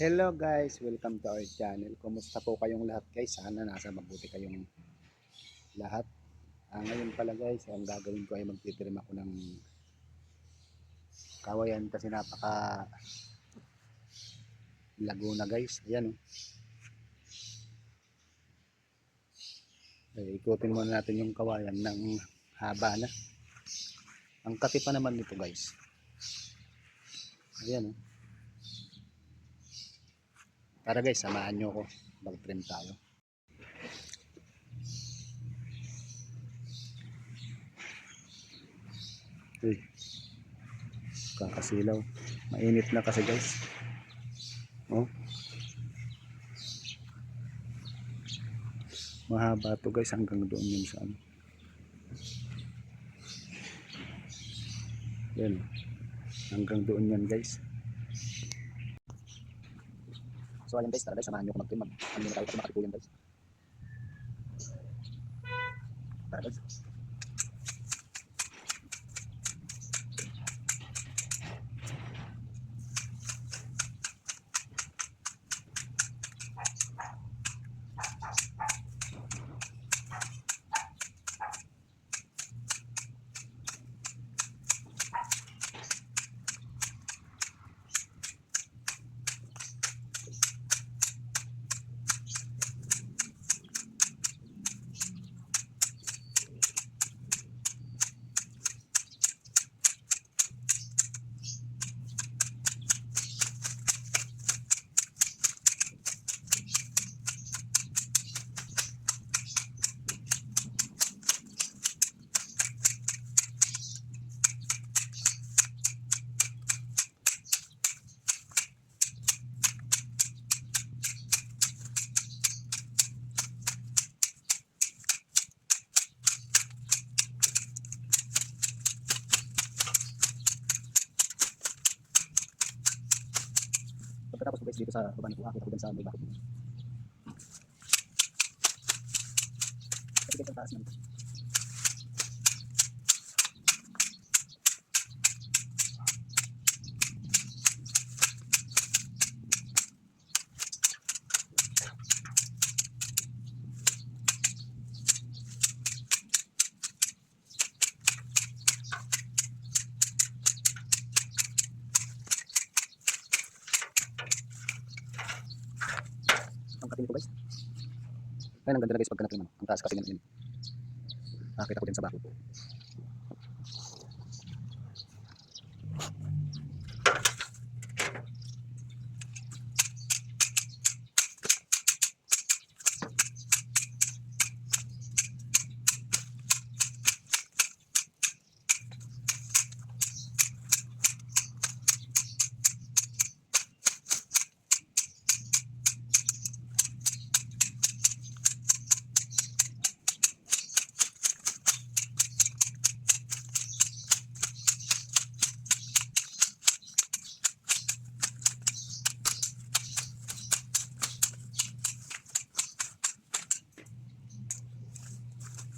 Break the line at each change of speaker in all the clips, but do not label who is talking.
Hello guys, welcome to our channel. Kumusta po kayong lahat guys? Sana nasa mabuti kayong lahat. Ngayon pala guys, ang gagawin ko ay magtitrim ako ng kawayan kasi napaka lago na guys. Ayan oh. Ikutin muna natin yung kawayan ng haba na. Ang kati pa naman nito guys. Ayan oh. Tara guys, samahan nyo ako. Mag-trim tayo. Uy, kakasilaw. Mainit na kasi guys. Oh. Mahaba to guys hanggang doon yun sa ano. Yan. Hanggang doon yan guys. So ayan guys, tara guys, samahan nyo ako mag-trim. Ano na tayo kasi makatipuyan guys. Tara guys. Pagkatapos ko guys dito sa baba nito, akita ko dun sa may bakod nito. Kasi guys ang taas nito. Ang kating ko guys. Ayun, ang ganda na guys pagka natin. Ang taas kasi nito. Nakita ko din sa bakod.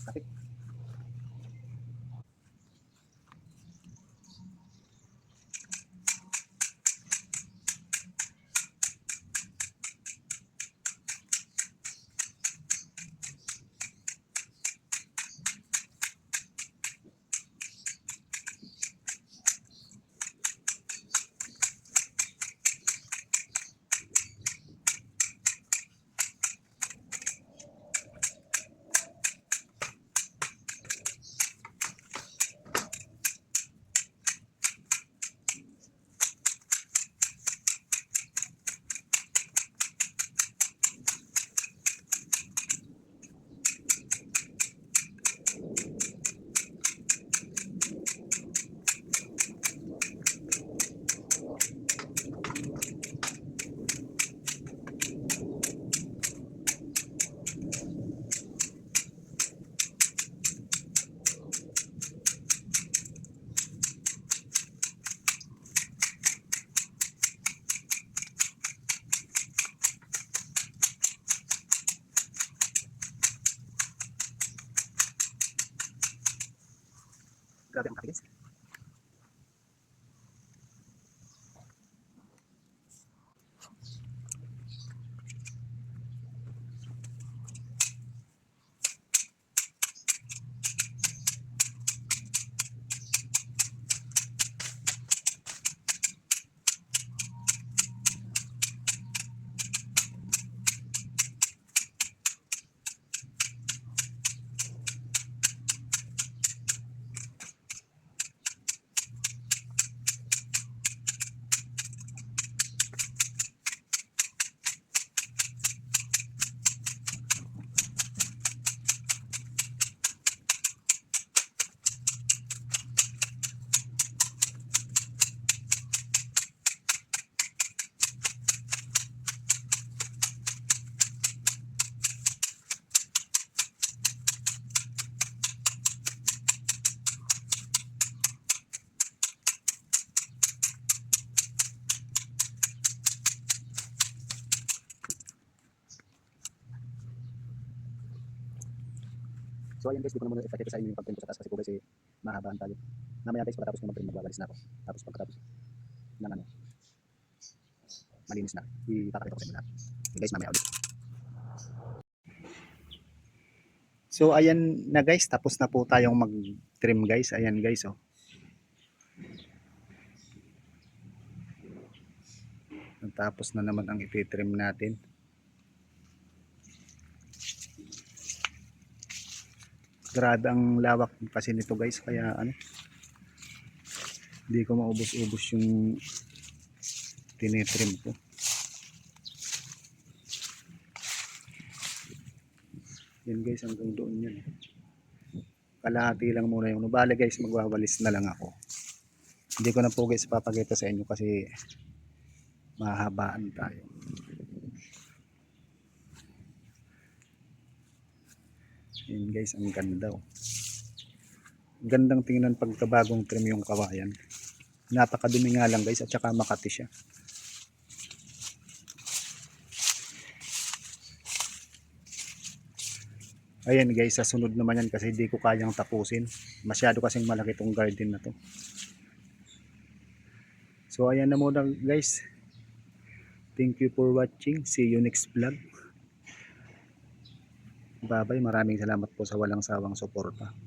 Kapit. Grabe ang kapit guys. So ayan guys, di ko na muna ipakita sa inyo yung pagtrim ko sa taas kasi po guys mahaba ang tali. Mamaya guys, pagkatapos ko mag-trim, magwawalis na ako. Tapos pagkatapos ng malinis na, ipapakita ko sa inyo lahat. Okay guys, mamaya ulit. So ayan na guys, tapos na po tayong mag-trim guys. Ayan guys oh. Tapos na naman ang iti-trim natin. Grabe ang lawak kasi nito guys, kaya hindi ko maubos-ubos yung tinitrim ko. Yan guys, hanggang doon yan. Kalahati lang muna yung nubali guys, magwawalis na lang ako. Hindi ko na po guys papakita sa inyo kasi mahabaan tayo. Yan guys, ang ganda oh. Gandang tingnan pagkabagong trim yung kawayan. Napakadumi nga lang guys at saka makati siya. Ayan guys, sa sunod naman yan kasi hindi ko kayang tapusin. Masyado kasing malaki tong garden na to. So ayan na muna guys. Thank you for watching. See you next vlog. Bye bye. Maraming salamat po sa walang sawang suporta.